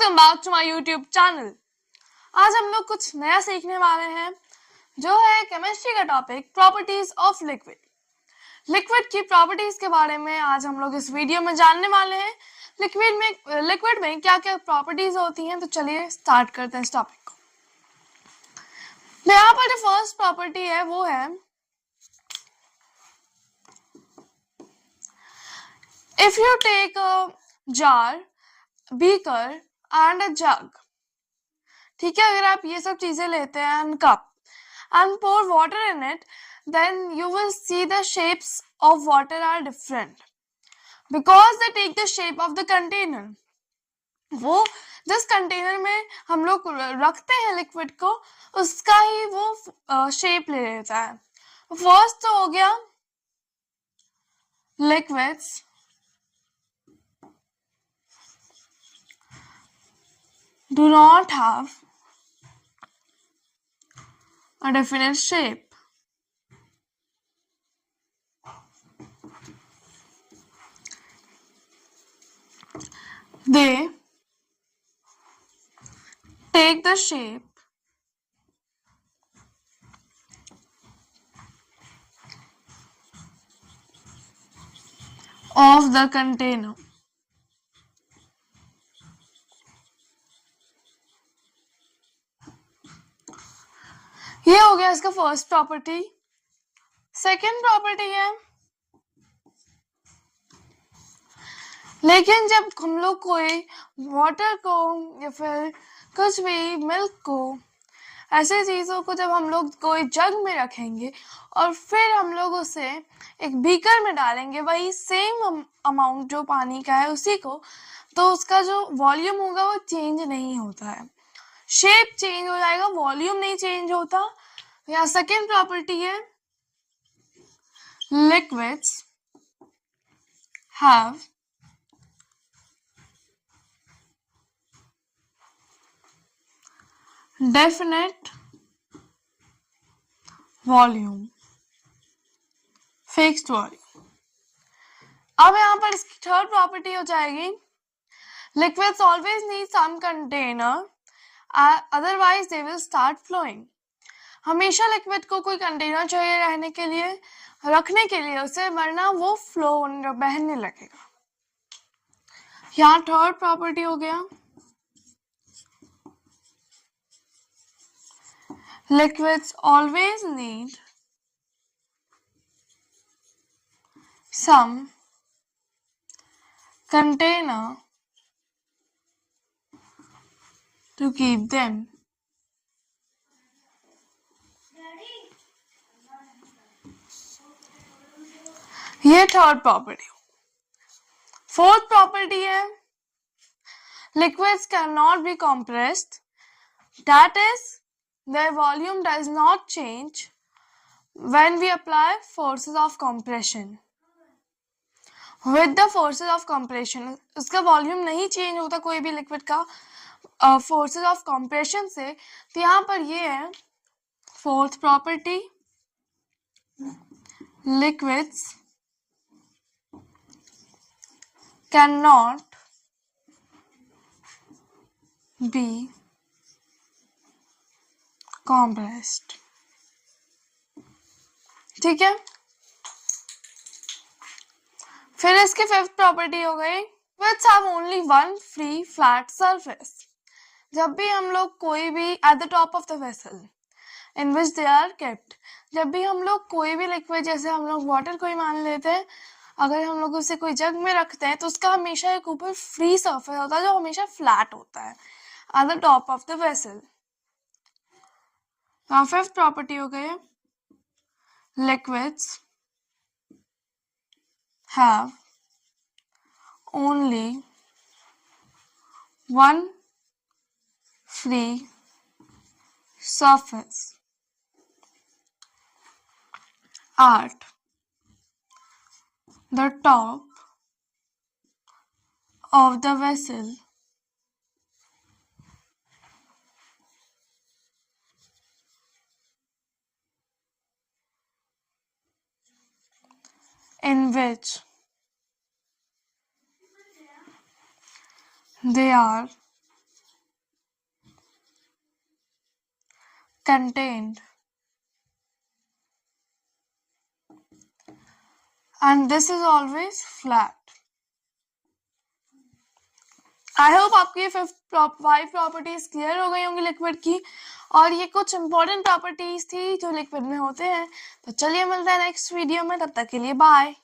Welcome back to my YouTube channel. आज हम लोग कुछ नया सीखने वाले हैं जो है केमिस्ट्री का topic properties of liquid. Liquid की प्रॉपर्टीज के बारे में आज हम लोग इस वीडियो में जानने वाले हैं। लिक्विड में क्या क्या प्रॉपर्टीज होती हैं, तो चलिए स्टार्ट करते हैं इस टॉपिक को। तो यहाँ पर जो फर्स्ट प्रॉपर्टी है वो है if you take a jar, beaker and a jug, ठीक है, अगर आप ये सब चीजें लेते हैं and cup and pour water in it, then you will see the shapes of water are different because they take the shape of the container. वो जिस कंटेनर में हम लोग रखते हैं लिक्विड को, उसका ही वो शेप ले लेता है। फर्स्ट तो हो गया liquids do not have a definite shape. They take the shape of the container. ये हो गया इसका फर्स्ट प्रॉपर्टी। सेकेंड प्रॉपर्टी है, लेकिन जब हम लोग कोई वाटर को या फिर कुछ भी मिल्क को, ऐसे चीज़ों को जब हम लोग कोई जग में रखेंगे और फिर हम लोग उसे एक बीकर में डालेंगे, वही सेम अमाउंट जो पानी का है उसी को, तो उसका जो वॉल्यूम होगा वो चेंज नहीं होता है, शेप चेंज हो जाएगा, वॉल्यूम नहीं चेंज होता। या सेकेंड प्रॉपर्टी है liquids have definite volume, fixed volume. अब यहाँ पर इसकी थर्ड प्रॉपर्टी हो जाएगी liquids always need some container otherwise they will start flowing. हमेशा लिक्विड को कोई कंटेनर चाहिए रहने के लिए, रखने के लिए उसे, वरना वो फ्लो बहने लगेगा। यहाँ थर्ड प्रॉपर्टी हो गया liquids always need some container to keep them. ये थर्ड प्रॉपर्टी। फोर्थ प्रॉपर्टी है liquids cannot be compressed, that is their volume does not change when we apply forces of compression. With the forces of compression, उसका volume नहीं change होता कोई भी liquid का forces of compression से। तो यहाँ पर ये है fourth property, liquids can not be compressed। ठीक है, फिर इसकी फिफ्थ प्रॉपर्टी हो गई which have only one free flat surface। जब भी हम लोग कोई भी at the top of the vessel in which they are kept, जब भी हम लोग कोई भी लिक्विड, जैसे हम लोग वाटर को ही मान लेते हैं, अगर हम लोग उसे कोई जग में रखते हैं तो उसका हमेशा एक ऊपर फ्री सरफेस होता है जो हमेशा फ्लैट होता है at the top of the vessel। now fifth property हो गई liquids have only one free surface at the top of the vessel in which they are contained, and this is always flat. I hope आपको ये 5 properties clear हो गई होंगी liquid की, और ये कुछ इंपॉर्टेंट प्रॉपर्टीज थी जो लिक्विड में होते हैं। तो चलिए मिलते हैं नेक्स्ट वीडियो में, तब तक के लिए बाय।